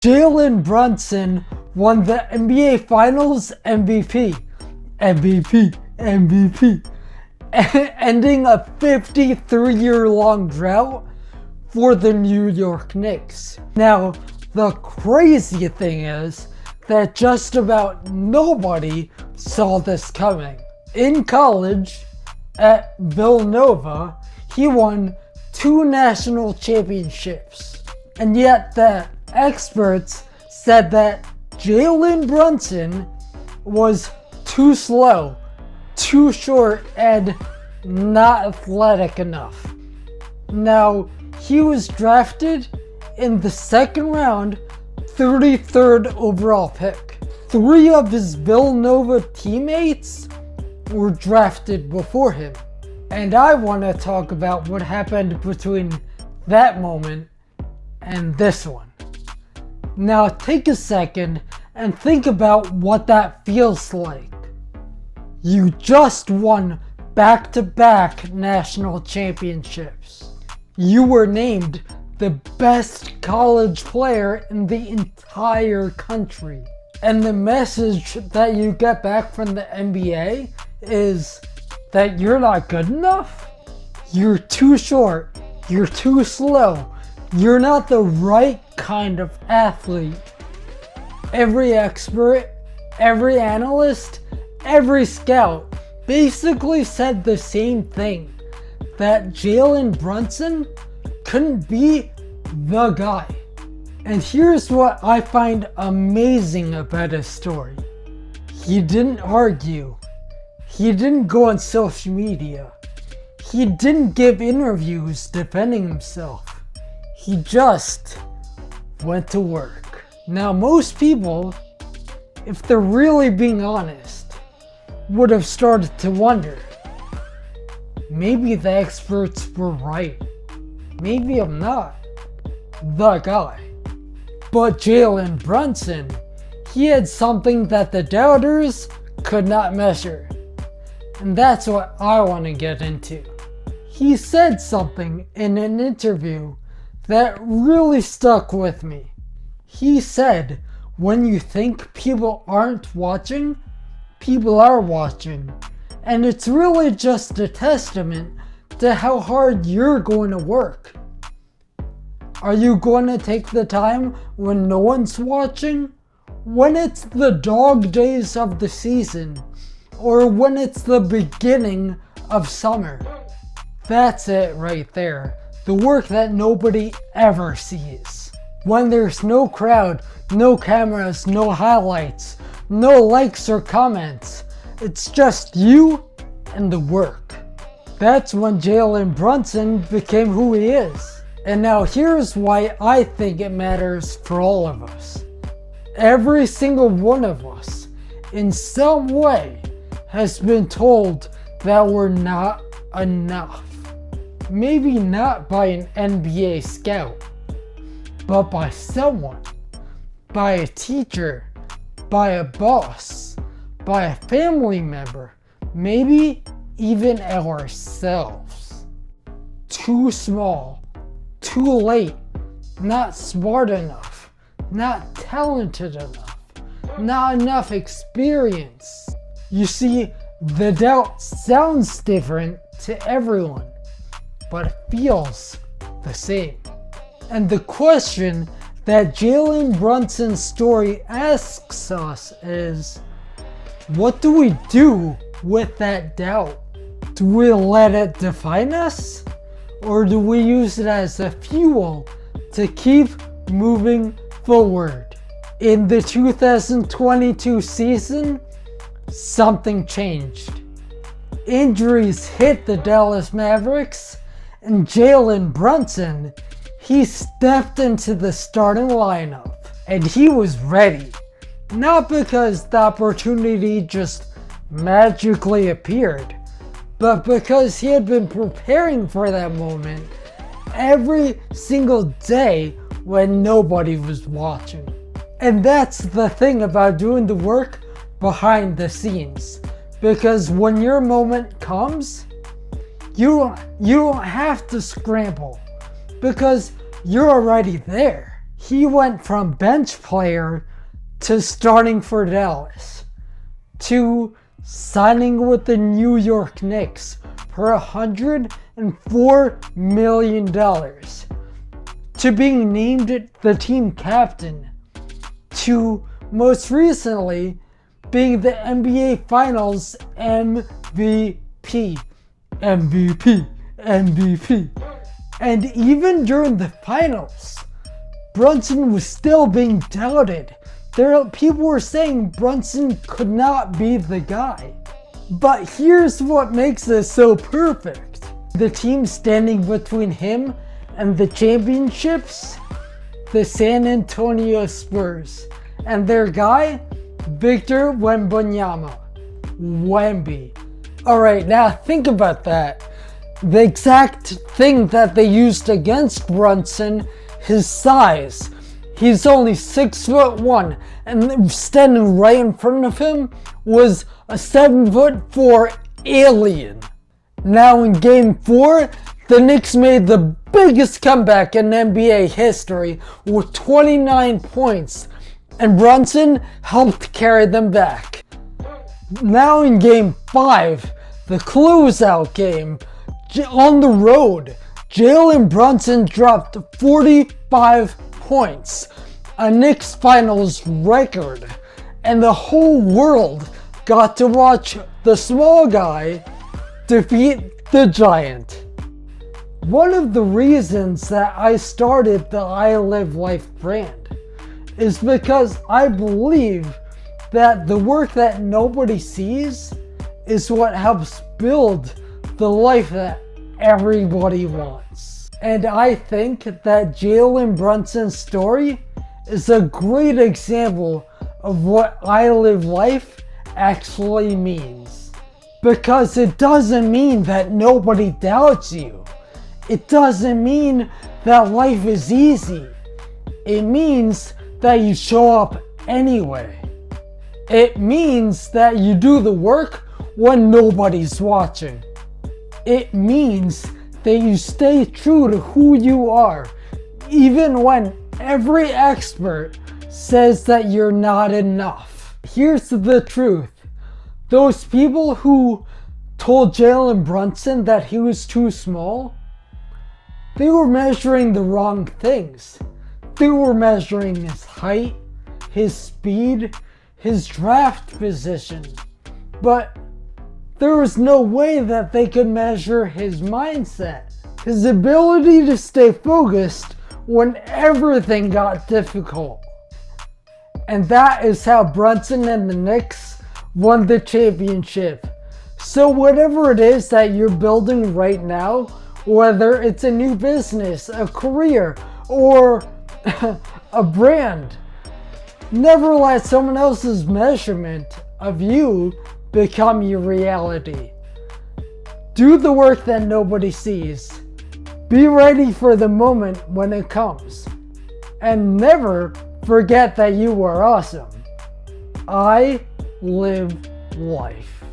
Jalen Brunson won the NBA Finals MVP, ending a 53-year-long drought for the New York Knicks. Now, the crazy thing is that just about nobody saw this coming. In college, at Villanova, he won 2 national championships, and yet the experts said that Jalen Brunson was too slow, too short, and not athletic enough. Now, he was drafted in the second round, 33rd overall pick. 3 of his Villanova teammates were drafted before him. And I want to talk about what happened between that moment and this one. Now take a second and think about what that feels like. You just won back-to-back national championships. You were named the best college player in the entire country. And the message that you get back from the NBA is that you're not good enough? You're too short. You're too slow. You're not the right kind of athlete. Every expert, every analyst, every scout basically said the same thing, that Jalen Brunson couldn't be the guy. And here's what I find amazing about his story. He didn't argue. He didn't go on social media. He didn't give interviews defending himself. He just went to work. Now, most people, if they're really being honest, would have started to wonder, maybe the experts were right. Maybe I'm not the guy. But Jalen Brunson, he had something that the doubters could not measure. And that's what I want to get into. He said something in an interview that really stuck with me. He said, when you think people aren't watching, people are watching. And it's really just a testament to how hard you're going to work. Are you going to take the time when no one's watching? When it's the dog days of the season? Or when it's the beginning of summer? That's it right there. The work that nobody ever sees. When there's no crowd, no cameras, no highlights, no likes or comments. It's just you and the work. That's when Jalen Brunson became who he is. And now here's why I think it matters for all of us. Every single one of us, in some way, has been told that we're not enough. Maybe not by an NBA scout, but by someone, by a teacher, by a boss, by a family member, maybe even ourselves. Too small, too late, not smart enough, not talented enough, not enough experience. You see, the doubt sounds different to everyone, but it feels the same. And the question that Jalen Brunson's story asks us is, what do we do with that doubt? Do we let it define us? Or do we use it as a fuel to keep moving forward? In the 2022 season, something changed. Injuries hit the Dallas Mavericks, and Jalen Brunson, he stepped into the starting lineup, and he was ready. Not because the opportunity just magically appeared, but because he had been preparing for that moment every single day when nobody was watching. And that's the thing about doing the work behind the scenes, because when your moment comes, you don't have to scramble, because you're already there. he went from bench player to starting for Dallas to signing with the New York Knicks for $104 million, to being named the team captain, to most recently being the NBA Finals MVP. And even during the finals, Brunson was still being doubted. People were saying Brunson could not be the guy. But here's what makes this so perfect. The team standing between him and the championships, the San Antonio Spurs, and their guy, Victor Wembanyama. Wemby. Alright, now think about that. The exact thing that they used against Brunson, his size. He's only 6'1", and standing right in front of him was a 7'4" alien. Now in Game 4, the Knicks made the biggest comeback in NBA history with 29 points, and Brunson helped carry them back. Now in Game 5, the closeout game, on the road, Jalen Brunson dropped 45 points, a Knicks Finals record, and the whole world got to watch the small guy defeat the giant. One of the reasons that I started the I Live Life brand is because I believe that the work that nobody sees is what helps build the life that everybody wants. And I think that Jalen Brunson's story is a great example of what I Live Life actually means. Because it doesn't mean that nobody doubts you. It doesn't mean that life is easy. It means that you show up anyway. It means that you do the work when nobody's watching. It means that you stay true to who you are, even when every expert says that you're not enough. Here's the truth. Those people who told Jalen Brunson that he was too small, they were measuring the wrong things. They were measuring his height, his speed, his draft position. But there was no way that they could measure his mindset, his ability to stay focused when everything got difficult. And that is how Brunson and the Knicks won the championship. So whatever it is that you're building right now, whether it's a new business, a career, or a brand, never let someone else's measurement of you become your reality. Do the work that nobody sees. Be ready for the moment when it comes. And never forget that you are awesome. I live life.